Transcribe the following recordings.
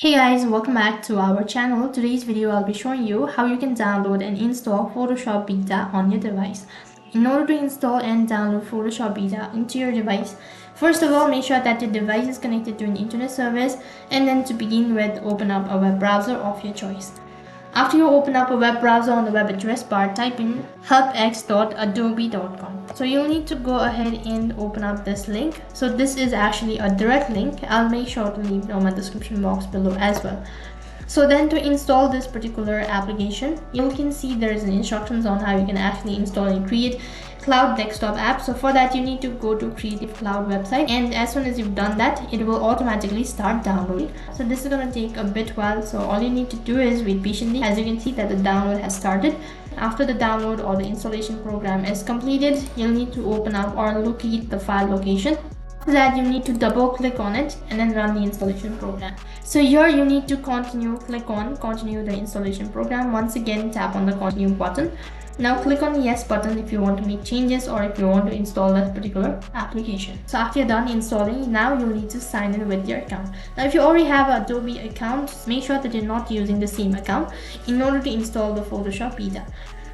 Hey guys, welcome back to our channel. Today's video I'll be showing you how you can download and install Photoshop Beta on your device. In order to install and download Photoshop Beta into your device, first of all make sure that your device is connected to an internet service, and then to begin with open up a web browser of your choice. After you open up a web browser, on the web address bar type in helpx.adobe.com. So you'll need to go ahead and open up this link. So this is actually a direct link. I'll make sure to leave it on my description box below as well. So then to install this particular application, you can see there's an instructions on how you can actually install and create Cloud desktop app. So for that you need to go to Creative Cloud website, and as soon as you've done that, it will automatically start downloading. So this is going to take a bit while, so all you need to do is wait patiently. As you can see that the download has started. After the download or the installation program is completed, you'll need to open up or locate the file location. After that you need to double click on it and then run the installation program. So here you need to click on continue the installation program. Once again tap on the continue button. Now click on the yes button if you want to make changes or if you want to install that particular application. So after you're done installing, now you'll need to sign in with your account. Now if you already have an Adobe account, make sure that you're not using the same account in order to install the Photoshop Beta.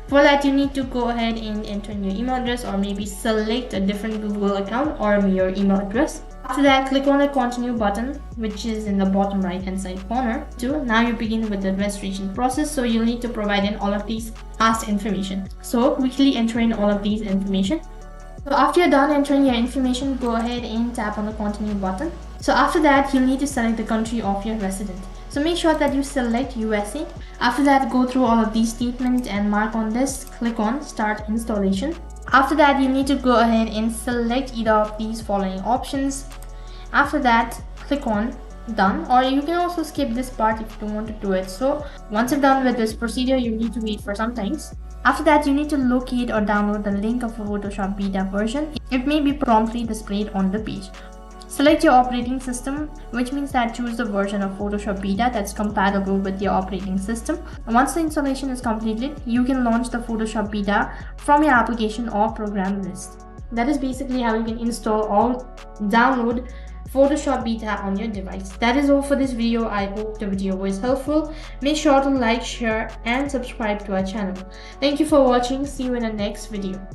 For that you need to go ahead and enter in your email address, or maybe select a different Google account or your email address. After that, click on the continue button, which is in the bottom right hand side corner. Now you begin with the registration process, so you'll need to provide in all of these asked information. So quickly enter in all of these information. So after you're done entering your information, go ahead and tap on the continue button. So after that, you'll need to select the country of your resident. So make sure that you select USA. After that, go through all of these statements and mark on this, click on start installation. After that, you need to go ahead and select either of these following options. After that, click on done, or you can also skip this part if you don't want to do it. So once you're done with this procedure, you need to wait for some time. After that, you need to locate or download the link of a Photoshop Beta version. It may be promptly displayed on the page. Select your operating system, which means that choose the version of Photoshop Beta that's compatible with your operating system. Once the installation is completed, you can launch the Photoshop Beta from your application or program list. That is basically how you can install or download Photoshop Beta on your device. That is all for this video. I hope the video was helpful. Make sure to like, share and subscribe to our channel. Thank you for watching. See you in the next video.